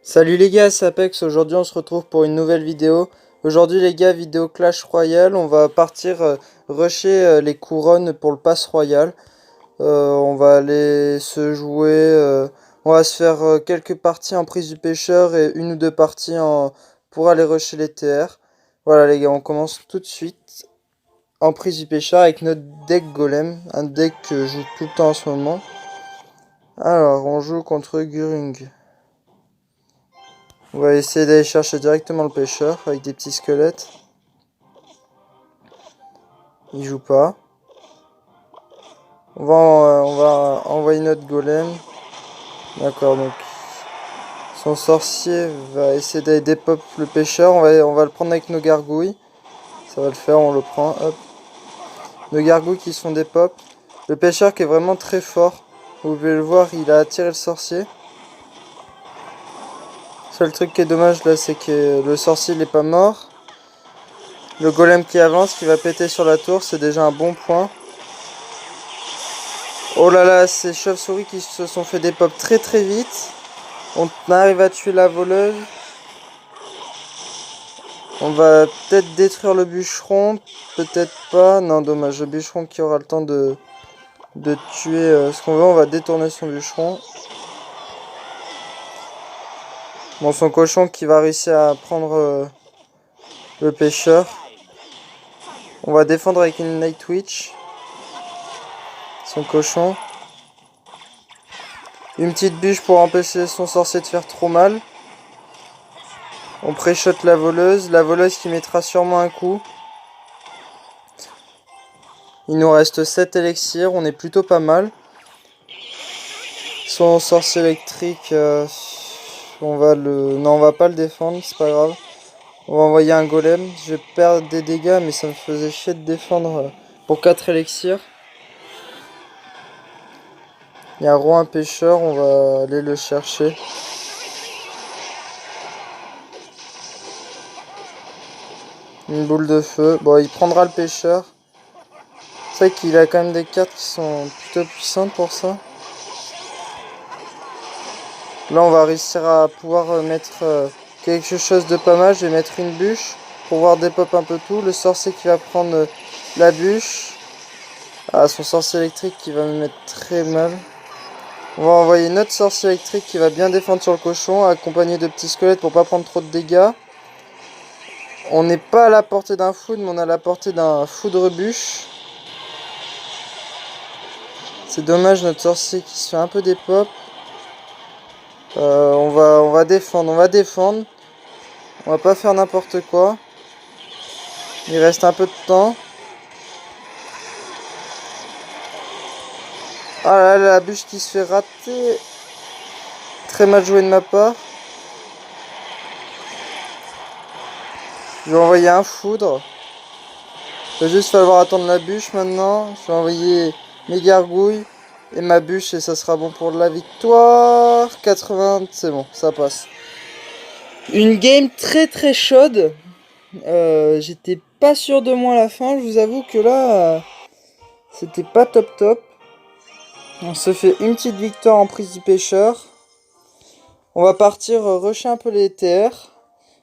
Salut les gars, c'est Apex, aujourd'hui on se retrouve pour une nouvelle vidéo. Aujourd'hui les gars, vidéo Clash Royale, on va partir rusher les couronnes pour le pass royal. On va aller se jouer, on va se faire quelques parties en prise du pêcheur et une ou deux parties pour aller rusher les TR. Voilà les gars, on commence tout de suite en prise du pêcheur avec notre deck golem, un deck que je joue tout le temps en ce moment. Alors on joue contre Gurung. On va essayer d'aller chercher directement le pêcheur avec des petits squelettes. Il joue pas. On va envoyer notre golem. D'accord, donc son sorcier va essayer d'aller dépop le pêcheur. On va le prendre avec nos gargouilles. Ça va le faire, on le prend. Hop. Nos gargouilles qui sont dépop. Le pêcheur qui est vraiment très fort. Vous pouvez le voir, il a attiré le sorcier. Seul truc qui est dommage là, c'est que le sorcier il est pas mort. Le golem qui avance, qui va péter sur la tour, c'est déjà un bon point. Oh là là, ces chauves-souris qui se sont fait des pop très très vite. On arrive à tuer la voleuse. On va peut-être détruire le bûcheron. Peut-être pas. Non, dommage. Le bûcheron qui aura le temps de tuer ce qu'on veut. On va détourner son bûcheron. Bon, son cochon qui va réussir à prendre le pêcheur. On va défendre avec une Night Witch. Son cochon. Une petite bûche pour empêcher son sorcier de faire trop mal. On pré-shot la voleuse qui mettra sûrement un coup. Il nous reste 7 élixirs, on est plutôt pas mal. Son sorcier électrique, non, on va pas le défendre, c'est pas grave. On va envoyer un golem, je vais perdre des dégâts mais ça me faisait chier de défendre pour 4 élixirs. Il y a un roi, un pêcheur, on va aller le chercher. Une boule de feu, bon il prendra le pêcheur. C'est vrai qu'il a quand même des cartes qui sont plutôt puissantes pour ça. Là on va réussir à pouvoir mettre quelque chose de pas mal. Je vais mettre une bûche pour voir dépop un peu tout. Le sorcier qui va prendre la bûche. Ah, son sorcier électrique qui va me mettre très mal. On va envoyer notre sorcier électrique qui va bien défendre sur le cochon, accompagné de petits squelettes pour pas prendre trop de dégâts. On n'est pas à la portée d'un foudre, mais on a à la portée d'un foudre bûche. C'est dommage, notre sorcier qui se fait un peu dépop. On va défendre, On va pas faire n'importe quoi. Il reste un peu de temps. Ah là là, la bûche qui se fait rater. Très mal joué de ma part. Je vais envoyer un foudre. Il va juste falloir attendre la bûche maintenant. Je vais envoyer mes gargouilles et ma bûche et ça sera bon pour la victoire. 80, c'est bon, ça passe. Une game très très chaude. J'étais pas sûr de moi à la fin. Je vous avoue que là, c'était pas top top. On se fait une petite victoire en prise du pêcheur. On va partir rusher un peu les TR.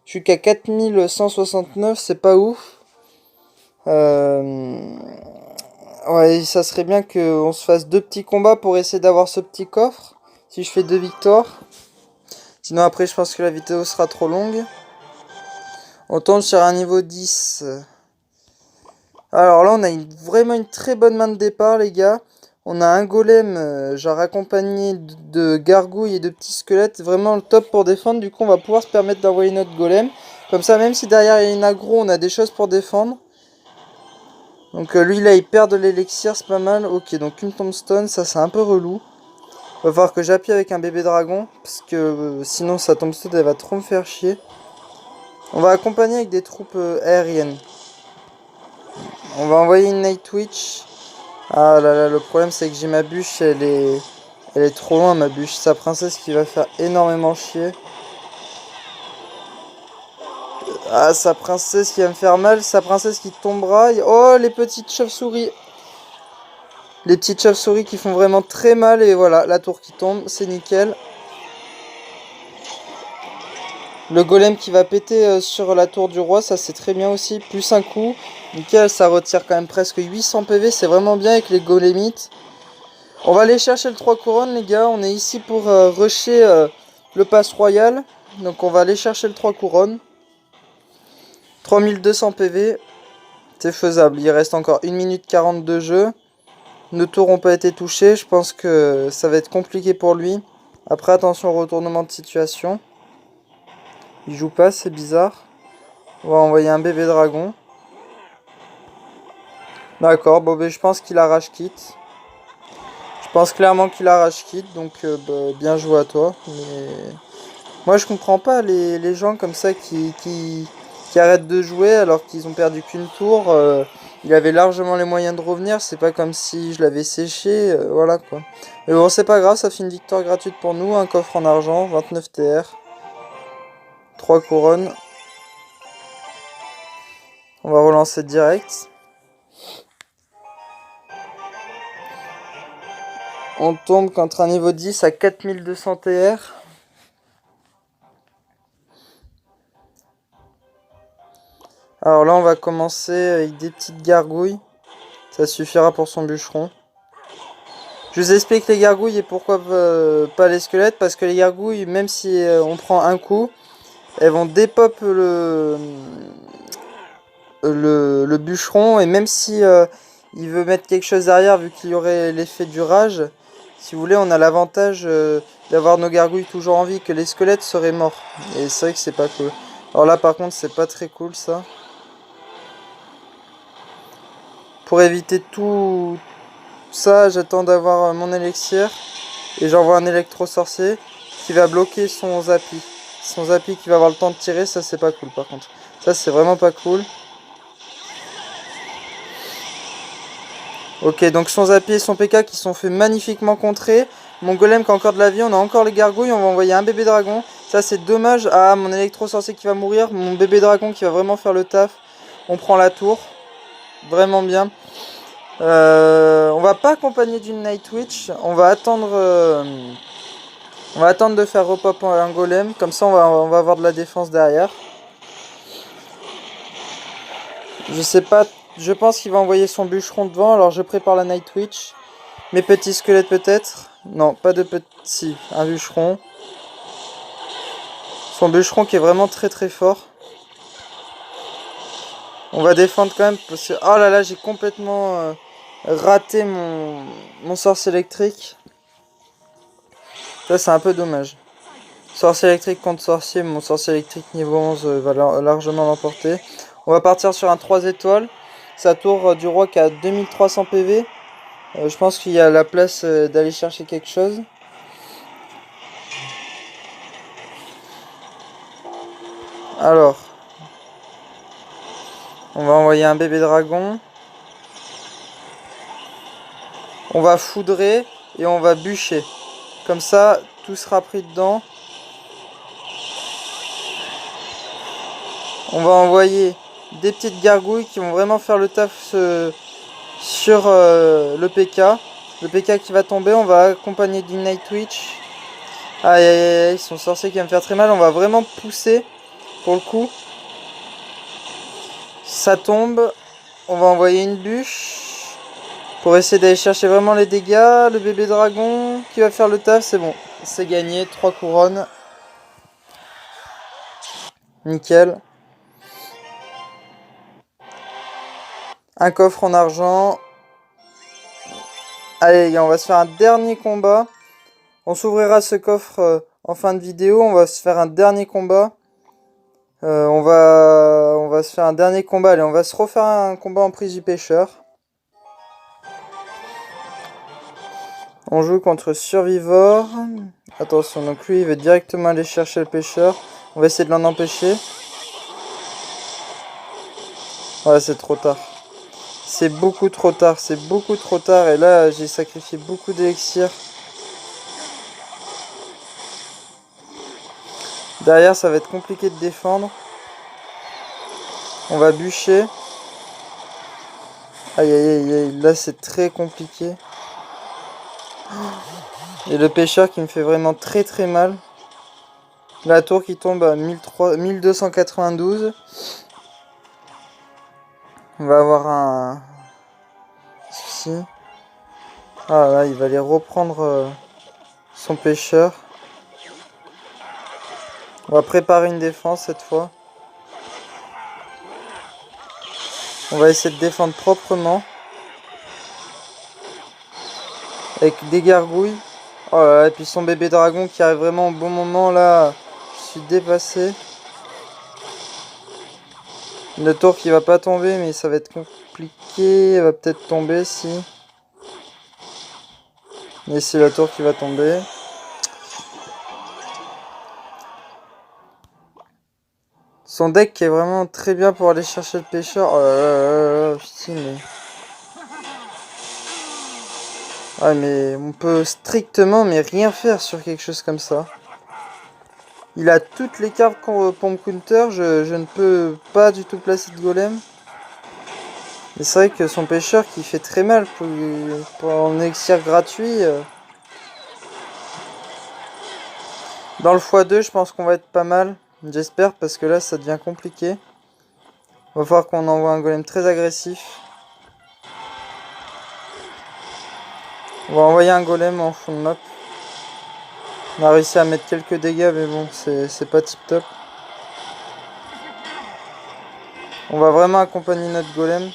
Je suis qu'à 4169, c'est pas ouf. Ouais, ça serait bien qu'on se fasse deux petits combats pour essayer d'avoir ce petit coffre. Si je fais deux victoires. Sinon après je pense que la vidéo sera trop longue. On tombe sur un niveau 10. Alors là on a vraiment une très bonne main de départ les gars. On a un golem genre accompagné de gargouilles et de petits squelettes. Vraiment le top pour défendre. Du coup on va pouvoir se permettre d'envoyer notre golem. Comme ça même si derrière il y a une aggro on a des choses pour défendre. Donc lui là il perd de l'élixir, c'est pas mal. Ok, donc une tombstone, ça c'est un peu relou. Va falloir que j'appuie avec un bébé dragon. Parce que sinon sa tombstone elle va trop me faire chier. On va accompagner avec des troupes aériennes. On va envoyer une Night Witch. Ah là là, le problème c'est que j'ai ma bûche, elle est trop loin ma bûche. Sa princesse qui va faire énormément chier. Ah, sa princesse qui va me faire mal, sa princesse qui tombera. Oh, les petites chauves-souris. Les petites chauves-souris qui font vraiment très mal. Et voilà, la tour qui tombe, c'est nickel. Le golem qui va péter sur la tour du roi, ça c'est très bien aussi. Plus un coup. Nickel, ça retire quand même presque 800 PV. C'est vraiment bien avec les golémites. On va aller chercher le 3 couronnes les gars. On est ici pour rusher le pass royal. Donc on va aller chercher le 3 couronnes. 3200 PV. C'est faisable. Il reste encore 1 minute 40 de jeu. Nos tours n'ont pas été touchés. Je pense que ça va être compliqué pour lui. Après attention au retournement de situation. Il joue pas, c'est bizarre. On va envoyer un bébé dragon. D'accord, bon ben je pense qu'il arrache kit. Je pense clairement qu'il arrache kit, donc bah, bien joué à toi. Mais moi je comprends pas les gens comme ça qui arrêtent de jouer alors qu'ils ont perdu qu'une tour. Il avait largement les moyens de revenir, c'est pas comme si je l'avais séché, voilà quoi. Mais bon c'est pas grave, ça fait une victoire gratuite pour nous, un coffre en argent, 29 TR. 3 couronnes. On va relancer direct. On tombe contre un niveau 10 à 4200 TR. Alors là on va commencer avec des petites gargouilles. Ça suffira pour son bûcheron. Je vous explique les gargouilles et pourquoi pas les squelettes. Parce que les gargouilles, même si on prend un coup, elles vont dépop le bûcheron. Et même si il veut mettre quelque chose derrière, vu qu'il y aurait l'effet du rage, si vous voulez, on a l'avantage d'avoir nos gargouilles toujours en vie, que les squelettes seraient morts. Et c'est vrai que c'est pas cool. Alors là par contre c'est pas très cool ça. Pour éviter tout ça, j'attends d'avoir mon élixir. Et j'envoie un électro-sorcier qui va bloquer son Zappy. Son Zappy qui va avoir le temps de tirer, ça c'est pas cool par contre. Ça c'est vraiment pas cool. Ok, donc son Zappy et son PK qui sont fait magnifiquement contrer. Mon golem qui a encore de la vie, on a encore les gargouilles, on va envoyer un bébé dragon. Ça c'est dommage. Ah, mon électro-sorcier qui va mourir, mon bébé dragon qui va vraiment faire le taf. On prend la tour. Vraiment bien. On va pas accompagner d'une Night Witch. On va attendre de faire repop un golem. Comme ça on va avoir de la défense derrière. Je sais pas. Je pense qu'il va envoyer son bûcheron devant. Alors je prépare la Night Witch. Mes petits squelettes peut-être. Non, pas de petits. Un bûcheron. Son bûcheron qui est vraiment très très fort. On va défendre quand même parce que... Oh là là, j'ai complètement raté mon sorcier électrique. Ça c'est un peu dommage. Sorcier électrique contre sorcier. Mon sorcier électrique niveau 11 va largement l'emporter. On va partir sur un 3 étoiles. Sa tour du roi qui a 2300 PV. Je pense qu'il y a la place d'aller chercher quelque chose. Alors. On va envoyer un bébé dragon. On va foudrer et on va bûcher. Comme ça, tout sera pris dedans. On va envoyer des petites gargouilles qui vont vraiment faire le taf sur le PK. Le PK qui va tomber, on va accompagner d'une Night Witch. Aïe aïe aïe, son sorcier qui va me faire très mal. On va vraiment pousser pour le coup. Ça tombe. On va envoyer une bûche. Pour essayer d'aller chercher vraiment les dégâts. Le bébé dragon qui va faire le taf, c'est bon. C'est gagné, 3 couronnes. Nickel. Un coffre en argent. Allez les gars, on va se faire un dernier combat. On s'ouvrira ce coffre en fin de vidéo. On va se faire un dernier combat. On va se faire un dernier combat. Allez, on va se refaire un combat en prise du pêcheur. On joue contre Survivor. Attention, donc lui, il veut directement aller chercher le pêcheur. On va essayer de l'en empêcher. Ouais, c'est trop tard. C'est beaucoup trop tard. C'est beaucoup trop tard. Et là, j'ai sacrifié beaucoup d'élixir. Derrière, ça va être compliqué de défendre. On va bûcher. Aïe, aïe, aïe, aïe. Là, c'est très compliqué. Et le pêcheur qui me fait vraiment très très mal. La tour qui tombe à 1292. On va avoir un souci. Ah là, il va aller reprendre son pêcheur. On va préparer une défense cette fois. On va essayer de défendre proprement. Avec des gargouilles. Oh là là, et puis son bébé dragon qui arrive vraiment au bon moment là. Je suis dépassé. Une tour qui va pas tomber, mais ça va être compliqué. Elle va peut-être tomber si. Et c'est la tour qui va tomber. Son deck est vraiment très bien pour aller chercher le pêcheur. Oh là là là là, putain, mais... Ah mais on peut strictement mais rien faire sur quelque chose comme ça. Il a toutes les cartes Pomp Counter, je ne peux pas du tout placer de golem. Et c'est vrai que son pêcheur qui fait très mal pour un élixir gratuit. Dans le x2 je pense qu'on va être pas mal. J'espère parce que là ça devient compliqué. On va falloir qu'on envoie un golem très agressif. On va envoyer un golem en fond de map. On a réussi à mettre quelques dégâts mais bon c'est pas tip top. On va vraiment accompagner notre golem.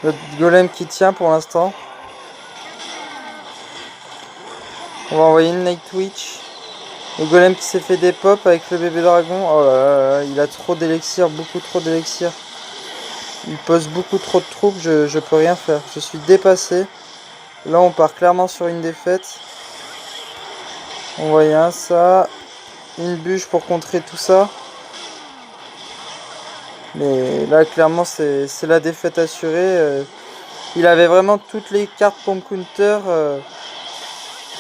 Notre golem qui tient pour l'instant. On va envoyer une Night Witch. Le golem qui s'est fait des pops avec le bébé dragon. Oh là là, là il a trop d'élixir, beaucoup trop d'élixir. Il pose beaucoup trop de troupes, je peux rien faire. Je suis dépassé. Là on part clairement sur une défaite. On voit ça. Une bûche pour contrer tout ça. Mais là clairement c'est la défaite assurée. Il avait vraiment toutes les cartes Pomp Counter.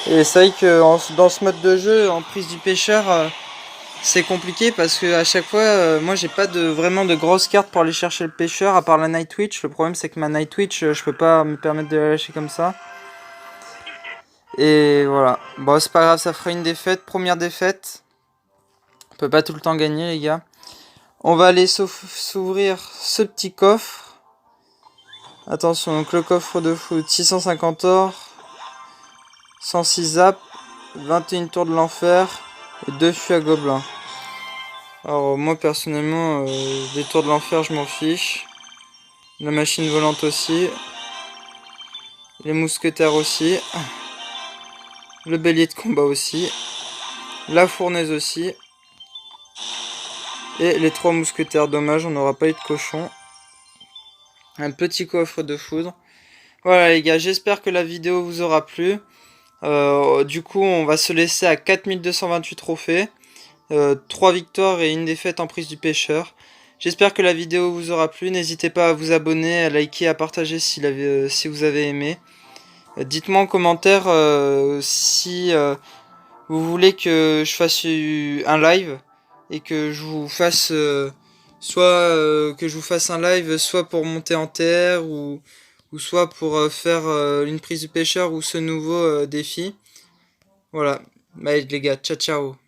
Et c'est vrai que dans ce mode de jeu, en prise du pêcheur, c'est compliqué parce que à chaque fois, moi j'ai pas vraiment de grosses cartes pour aller chercher le pêcheur à part la Night Witch. Le problème c'est que ma Night Witch, je peux pas me permettre de la lâcher comme ça. Et voilà. Bon, c'est pas grave, ça fera une défaite, première défaite. On peut pas tout le temps gagner les gars. On va aller s'ouvrir ce petit coffre. Attention, donc le coffre de foot, 650 or, 106 zap, 21 tours de l'enfer et 2 fûts à gobelins. Alors moi personnellement, les tours de l'enfer je m'en fiche. La machine volante aussi. Les mousquetaires aussi. Le bélier de combat aussi. La fournaise aussi. Et les 3 mousquetaires, dommage on n'aura pas eu de cochon. Un petit coffre de foudre. Voilà les gars, j'espère que la vidéo vous aura plu. Du coup on va se laisser à 4228 trophées. 3 victoires et une défaite en prise du pêcheur. J'espère que la vidéo vous aura plu. N'hésitez pas à vous abonner, à liker, à partager si vous avez aimé. Dites-moi en commentaire si vous voulez que je fasse un live et que je vous fasse un live soit pour monter en terre ou soit pour faire une prise du pêcheur ou ce nouveau défi. Voilà. Allez les gars, ciao ciao.